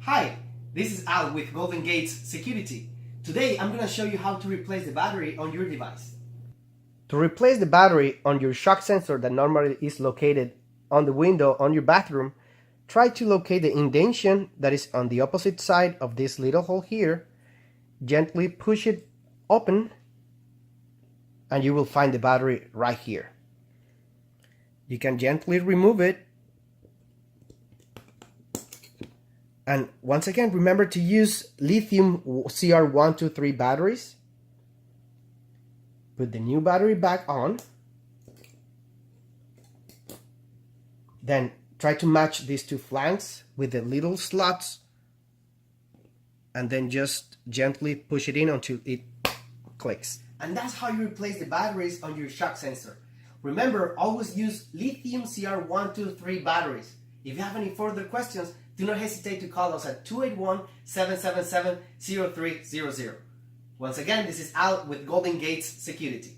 Hi, this is Al with Golden Gates Security. Today I'm going to show you how to replace the battery on your device. To replace the battery on your shock sensor that normally is located on the window on your bathroom, try to locate the indentation that is on the opposite side of this little hole here. Gently push it open and you will find the battery right here. You can gently remove it. And once again, remember to use lithium CR123 batteries. Put the new battery back on. Then try to match these two flanks with the little slots. And then just gently push it in until it clicks. And that's how you replace the batteries on your shock sensor. Remember, always use lithium CR123 batteries. If you have any further questions, do not hesitate to call us at 281-777-0300. Once again, this is Al with Golden Gates Security.